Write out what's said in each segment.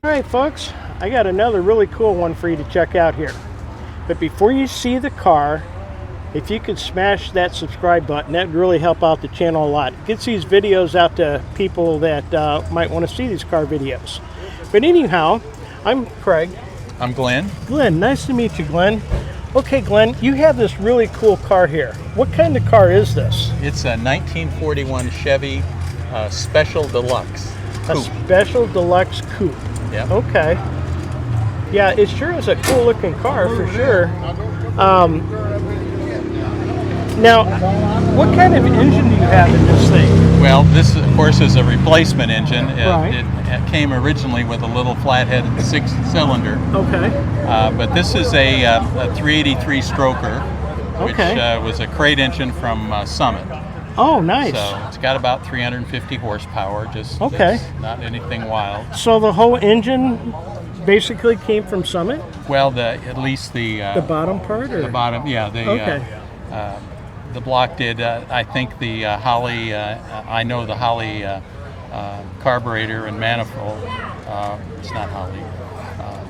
Alright folks, I got another really cool one for you to check out here. But before you see the car, if you could smash that subscribe button, that would really help out the channel a lot. It gets these videos out to people that might want to see these car videos. But anyhow, I'm Craig. I'm Glenn. Glenn, nice to meet you, Glenn. Okay, Glenn, you have this really cool car here. What kind of car is this? It's a 1941 Chevy Special Deluxe Coupe. A Special Deluxe Coupe. Yeah. Okay. Yeah, it sure is a cool looking car for sure. Now, what kind of engine do you have in this thing? Well, this of course is a replacement engine. Right. It came originally with a little flathead 6-cylinder. Okay. But this is a 383 stroker, which Okay. was a crate engine from Summit. Oh, nice. So it's got about 350 horsepower. Just Okay. It's not anything wild. So the whole engine basically came from Summit? Well, at least the bottom part, or the bottom, yeah. Okay. The block did. I think the Harley. I know the Harley carburetor and manifold. It's not Harley.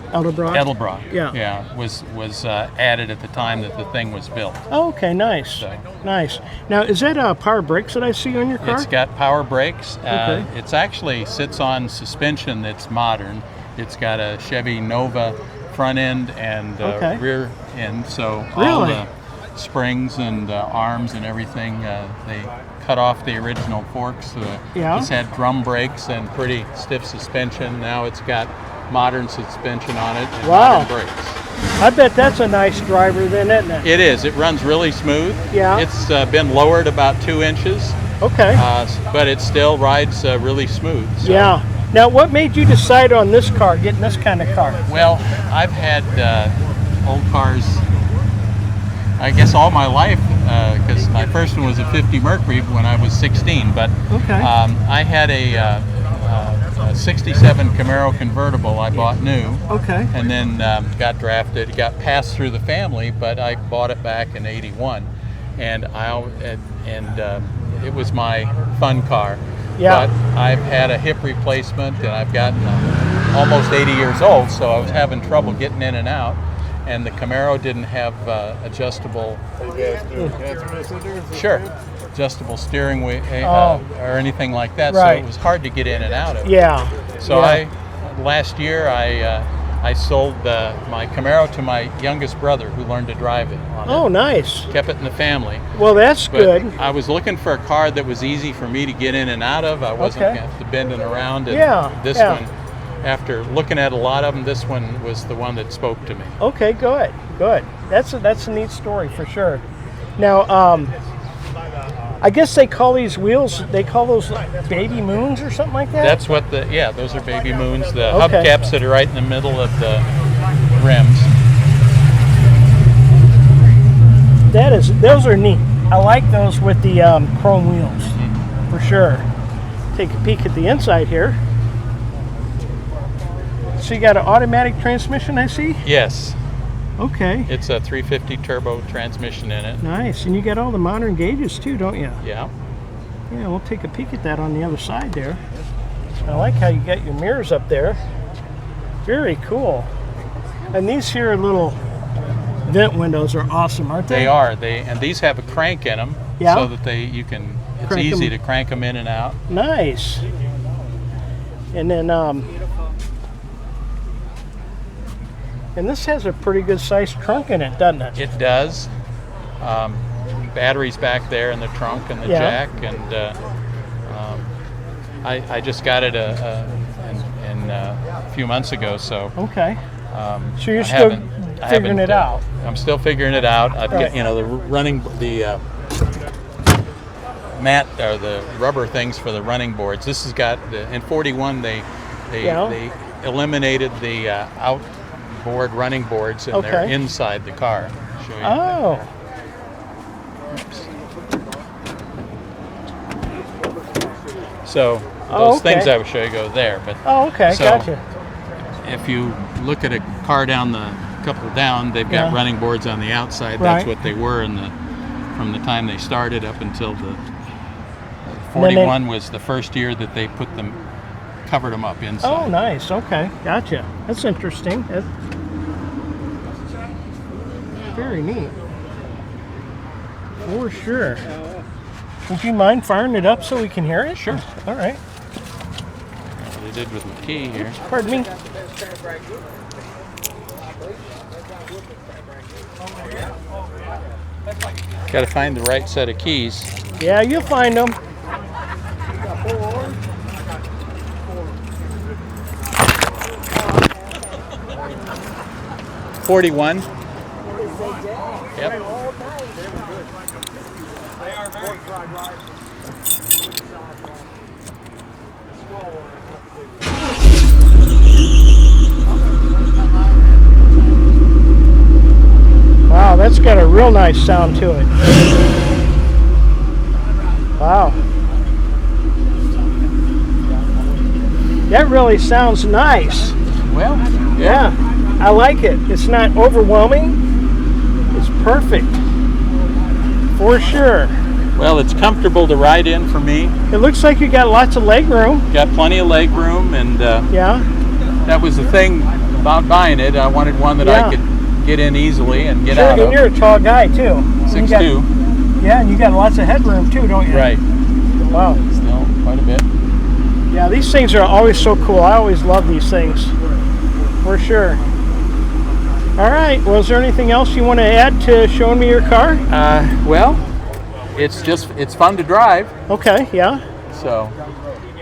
Edelbrock. Yeah. Yeah. Was added at the time that the thing was built. Oh, okay, nice. So, Nice. Now, is that power brakes that I see on your car? it's got power brakes. Okay. It's actually sits on suspension that's modern. It's got a Chevy Nova front end and Okay. rear end. So all Really? the springs and arms and everything, they cut off the original forks. Yeah. It's had drum brakes and pretty stiff suspension. Now it's got modern suspension on it and Wow. modern brakes. I bet that's a nice driver then, isn't it? It is. It runs really smooth. Yeah. It's been lowered about 2 inches, Okay. but it still rides really smooth. So. Yeah. Now, what made you decide on this car, getting this kind of car? Well, I've had old cars, I guess, all my life, because my first one was a 50 Mercury when I was 16. But Okay. I had a 67 Camaro convertible I bought new, Okay. and then got drafted. It got passed through the family, but I bought it back in '81, and it was my fun car. Yeah. But I've had a hip replacement, and I've gotten almost 80 years old, so I was having trouble getting in and out. And the Camaro didn't have adjustable steering wheel or anything like that, Right. so it was hard to get in and out of. Yeah. So yeah. last year I sold my Camaro to my youngest brother, who learned to drive it. Oh, nice. Kept it in the family. Well, that's But good. I was looking for a car that was easy for me to get in and out of. I wasn't Okay. going to have to bending around. And Yeah, this yeah. one, after looking at a lot of them, this one was the one that spoke to me. Okay, good. Good. That's a neat story for sure. Now, I guess they call these wheels, they call those baby moons or something like that? That's what those are baby moons. The Okay. hubcaps that are right in the middle of the rims. Those are neat. I like those with the chrome wheels, for sure. Take a peek at the inside here. So you got an automatic transmission, I see? Yes, Okay. it's a 350 turbo transmission in it. Nice. And you got all the modern gauges too, don't you? Yeah. Yeah, we'll take a peek at that on the other side there. I like how you got your mirrors up there. Very cool. And these here little vent windows are awesome, aren't they? They are. And these have a crank in them, Yeah. so that it's Crank easy 'em. to crank them in and out. Nice. And then, and this has a pretty good sized trunk in it, doesn't it? It does. Batteries back there in the trunk and the Yeah. jack, and I just got it a few months ago, so. Okay. So you're I still haven't- figuring it out. I'm still figuring it out. I've Right. got the mat or the rubber things for the running boards. This has got in 41 they eliminated the outboard running boards, and they're Okay. inside the car. I'll show you. Oh. Oops. So Oh, those things okay. I would show you go there, but Oh, okay. So- Gotcha. if you look at a car down the couple down, they've got Yeah. running boards on the outside. Right. That's what they were from the time they started up until the And then 41 was the first year that they put them covered them up inside. Oh, nice. Okay, gotcha. That's interesting. That's very neat. For sure. Would you mind firing it up so we can hear it? Sure. All right. What I did with my key here. Pardon me. Got to find the right set of keys. Yeah, you'll find them. $41. Yep. Wow, that's got a real nice sound to it. Wow. That really sounds nice. Well, Yeah, I like it. It's not overwhelming. It's perfect. For sure. well, it's comfortable to ride in for me. It looks like you got lots of leg room. Got plenty of leg room, and Yeah. that was the thing about buying it. I wanted one that I could get in easily and get out Sure, of. and you're a tall guy too. 6'2". Yeah, and you got lots of headroom too, don't you? Right. Wow. Still quite a bit. Yeah, these things are always so cool. I always love these things. For sure. All right. Well, is there anything else you want to add to showing me your car? Well, it's fun to drive. Okay. Yeah. So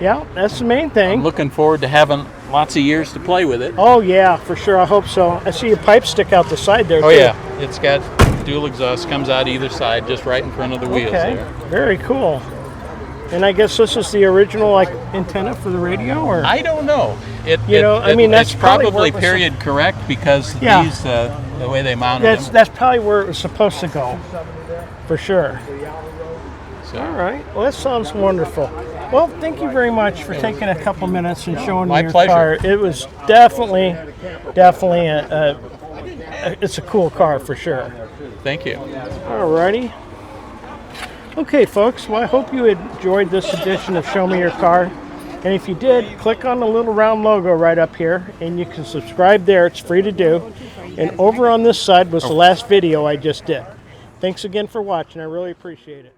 Yeah, that's the main I'm thing. looking forward to having lots of years to play with it. Oh yeah, for sure. I hope so. I see your pipe stick out the side there. Oh too. yeah, it's got dual exhaust, comes out either side, just right in front of the wheels Okay. there. Very cool. And I guess this is the original like antenna for the radio, or I don't know. I mean, that's it's probably probably where it was period correct because Yeah. these the way they mounted them. that's probably where it was supposed to go, for sure. So, All right. Well, that sounds wonderful. Well, thank you very much for taking a couple minutes and showing My me your pleasure. car. It was definitely it's a cool car for sure. thank you. All righty. Okay, folks. Well, I hope you enjoyed this edition of Show Me Your Car. And if you did, click on the little round logo right up here, and you can subscribe there. It's free to do. And over on this side was the last video I just did. Thanks again for watching. I really appreciate it.